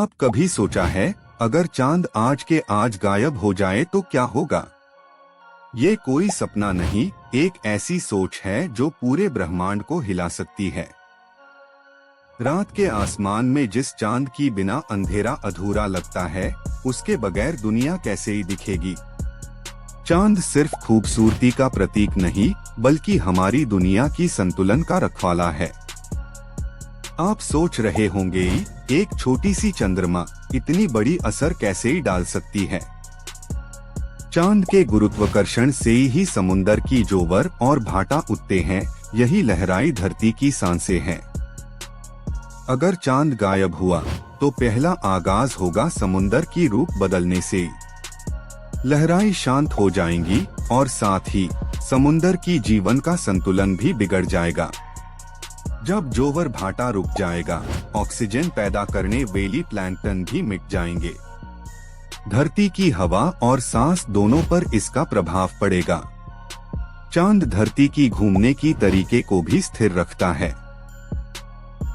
आप कभी सोचा है, अगर चांद आज के आज गायब हो जाए तो क्या होगा? ये कोई सपना नहीं, एक ऐसी सोच है जो पूरे ब्रह्मांड को हिला सकती है। रात के आसमान में जिस चांद की बिना अंधेरा अधूरा लगता है, उसके बगैर दुनिया कैसे ही दिखेगी। चांद सिर्फ खूबसूरती का प्रतीक नहीं, बल्कि हमारी दुनिया की संतुलन का रखवाला है। आप सोच रहे होंगे, एक छोटी सी चंद्रमा इतनी बड़ी असर कैसे ही डाल सकती है। चांद के गुरुत्वाकर्षण से ही समुंदर की जोवर और भाटा उठते हैं, यही लहराई धरती की सांसें हैं। अगर चांद गायब हुआ तो पहला आगाज होगा समुंदर की रूप बदलने से। लहराई शांत हो जाएंगी और साथ ही समुंदर की जीवन का संतुलन भी बिगड़ जाएगा। जब जोवर भाटा रुक जाएगा, ऑक्सीजन पैदा करने वाली प्लैंकटन भी मिट जाएंगे। धरती की हवा और सांस दोनों पर इसका प्रभाव पड़ेगा। चांद धरती की घूमने की तरीके को भी स्थिर रखता है।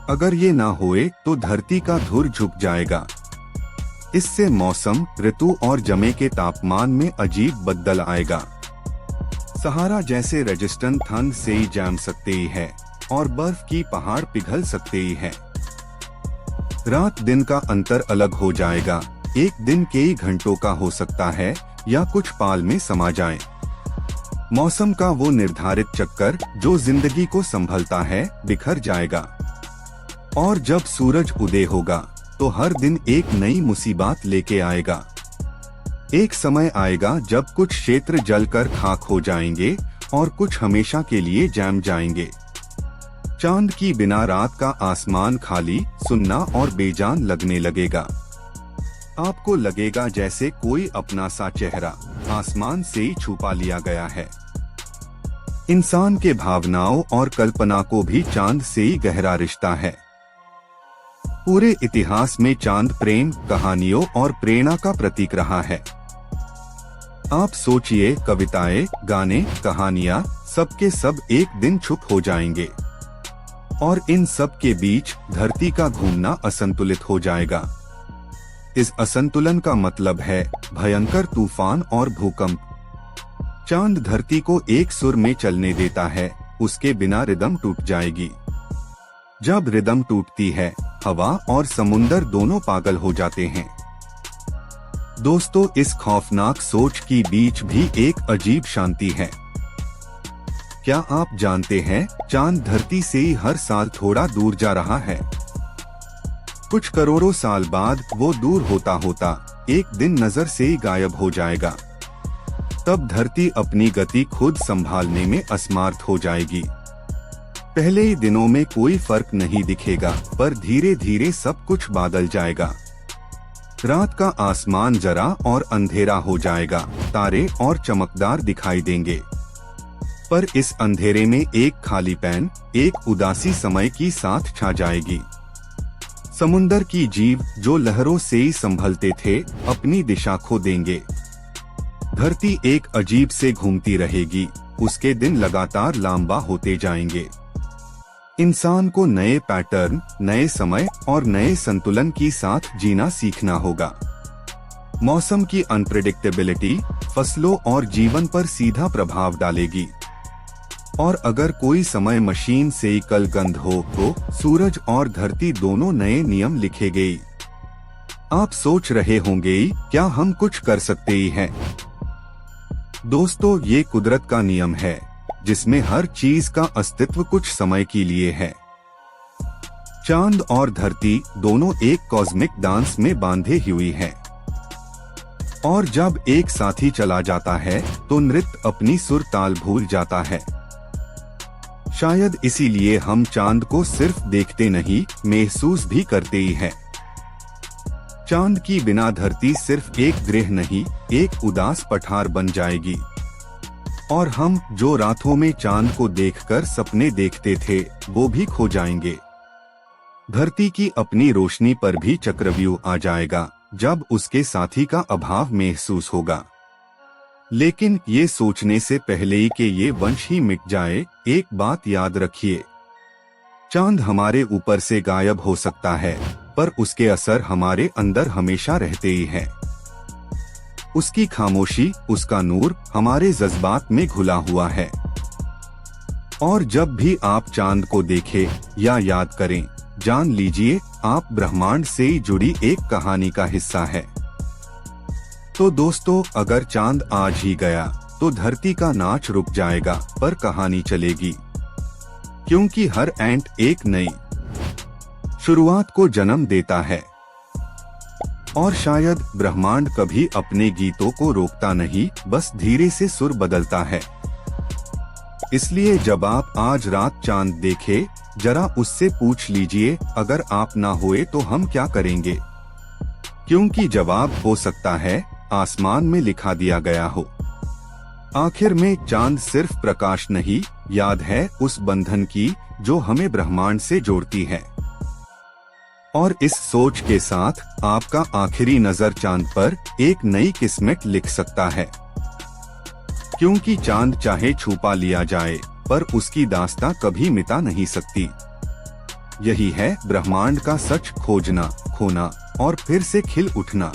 अगर ये ना होए तो धरती का धुर झुक जाएगा। इससे मौसम, ऋतु और जमे के तापमान में अजीब बदल आएगा। सहारा जैसे रेजिस्टेंट ठंड से ही जम सकते ही है और बर्फ की पहाड़ पिघल सकते ही है। रात दिन का अंतर अलग हो जाएगा। एक दिन कई घंटों का हो सकता है या कुछ पाल में समा जाए। मौसम का वो निर्धारित चक्कर जो जिंदगी को संभलता है, बिखर जाएगा। और जब सूरज उदय होगा तो हर दिन एक नई मुसीबत लेके आएगा। एक समय आएगा जब कुछ क्षेत्र जलकर खाक हो जाएंगे और कुछ हमेशा के लिए जम जाएंगे। चांद की बिना रात का आसमान खाली, सुन्ना और बेजान लगने लगेगा। आपको लगेगा जैसे कोई अपना सा चेहरा आसमान से ही छुपा लिया गया है। इंसान के भावनाओं और कल्पना को भी चांद से ही गहरा रिश्ता है। पूरे इतिहास में चांद प्रेम, कहानियों और प्रेरणा का प्रतीक रहा है। आप सोचिए, कविताएं, गाने, कहानियां, सब के सब एक दिन चुप हो जाएंगे और इन सब के बीच धरती का घूमना असंतुलित हो जाएगा। इस असंतुलन का मतलब है भयंकर तूफान और भूकंप। चांद धरती को एक सुर में चलने देता है, उसके बिना रिदम टूट जाएगी। जब रिदम टूटती है, हवा और समुंदर दोनों पागल हो जाते हैं। दोस्तों, इस खौफनाक सोच के बीच भी एक अजीब शांति है। क्या आप जानते हैं, चांद धरती से ही हर साल थोड़ा दूर जा रहा है। कुछ करोड़ों साल बाद वो दूर होता होता एक दिन नजर से ही गायब हो जाएगा। तब धरती अपनी गति खुद संभालने में असमर्थ हो जाएगी। पहले ही दिनों में कोई फर्क नहीं दिखेगा, पर धीरे धीरे सब कुछ बदल जाएगा। रात का आसमान जरा और अंधेरा हो जाएगा, तारे और चमकदार दिखाई देंगे। पर इस अंधेरे में एक खालीपन, एक उदासी समय की साथ छा जाएगी। समुंदर की जीव जो लहरों से ही संभलते थे, अपनी दिशा खो देंगे। धरती एक अजीब से घूमती रहेगी, उसके दिन लगातार लंबा होते जाएंगे। इंसान को नए पैटर्न, नए समय और नए संतुलन की साथ जीना सीखना होगा। मौसम की अनप्रेडिक्टेबिलिटी फसलों और जीवन पर सीधा प्रभाव डालेगी। और अगर कोई समय मशीन से ही कल गंध हो तो सूरज और धरती दोनों नए नियम लिखेंगे। आप सोच रहे होंगे, क्या हम कुछ कर सकते ही हैं? दोस्तों, ये कुदरत का नियम है जिसमें हर चीज का अस्तित्व कुछ समय के लिए है। चांद और धरती दोनों एक कॉस्मिक डांस में बांधे हुई हैं। और जब एक साथी चला जाता है तो नृत्य अपनी सुर ताल भूल जाता है। शायद इसीलिए हम चांद को सिर्फ देखते नहीं, महसूस भी करते ही हैं। चांद की बिना धरती सिर्फ एक ग्रह नहीं, एक उदास पठार बन जाएगी। और हम जो रातों में चांद को देखकर सपने देखते थे, वो भी खो जाएंगे। धरती की अपनी रोशनी पर भी चक्रव्यूह आ जाएगा, जब उसके साथी का अभाव महसूस होगा। लेकिन ये सोचने से पहले ही कि ये वंश ही मिट जाए, एक बात याद रखिए, चांद हमारे ऊपर से गायब हो सकता है, पर उसके असर हमारे अंदर हमेशा रहते ही हैं। उसकी खामोशी, उसका नूर हमारे जज्बात में घुला हुआ है। और जब भी आप चांद को देखें या याद करें, जान लीजिए आप ब्रह्मांड से ही जुड़ी एक कहानी का हिस्सा है। तो दोस्तों, अगर चांद आज ही गया तो धरती का नाच रुक जाएगा, पर कहानी चलेगी, क्योंकि हर एंट एक नई शुरुआत को जन्म देता है। और शायद ब्रह्मांड कभी अपने गीतों को रोकता नहीं, बस धीरे से सुर बदलता है। इसलिए जब आप आज रात चांद देखें, जरा उससे पूछ लीजिए, अगर आप ना हुए तो हम क्या करेंगे? क्योंकि जवाब हो सकता है आसमान में लिखा दिया गया हो। आखिर में चांद सिर्फ प्रकाश नहीं, याद है उस बंधन की जो हमें ब्रह्मांड से जोड़ती है। और इस सोच के साथ आपका आखिरी नजर चांद पर एक नई किस्मत लिख सकता है। क्योंकि चांद चाहे छुपा लिया जाए, पर उसकी दास्तां कभी मिटा नहीं सकती। यही है ब्रह्मांड का सच, खोजना, खोना और फिर से खिल उठना।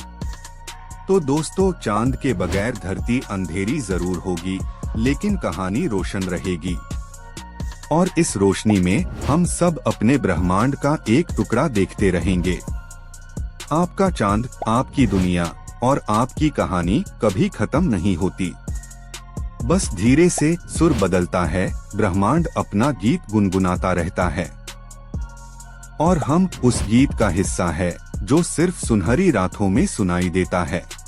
तो दोस्तों, चांद के बगैर धरती अंधेरी जरूर होगी, लेकिन कहानी रोशन रहेगी। और इस रोशनी में हम सब अपने ब्रह्मांड का एक टुकड़ा देखते रहेंगे। आपका चांद, आपकी दुनिया और आपकी कहानी कभी खत्म नहीं होती। बस धीरे से सुर बदलता है, ब्रह्मांड अपना गीत गुनगुनाता रहता है। और हम उस गीत का हिस्सा है जो सिर्फ सुनहरी रातों में सुनाई देता है।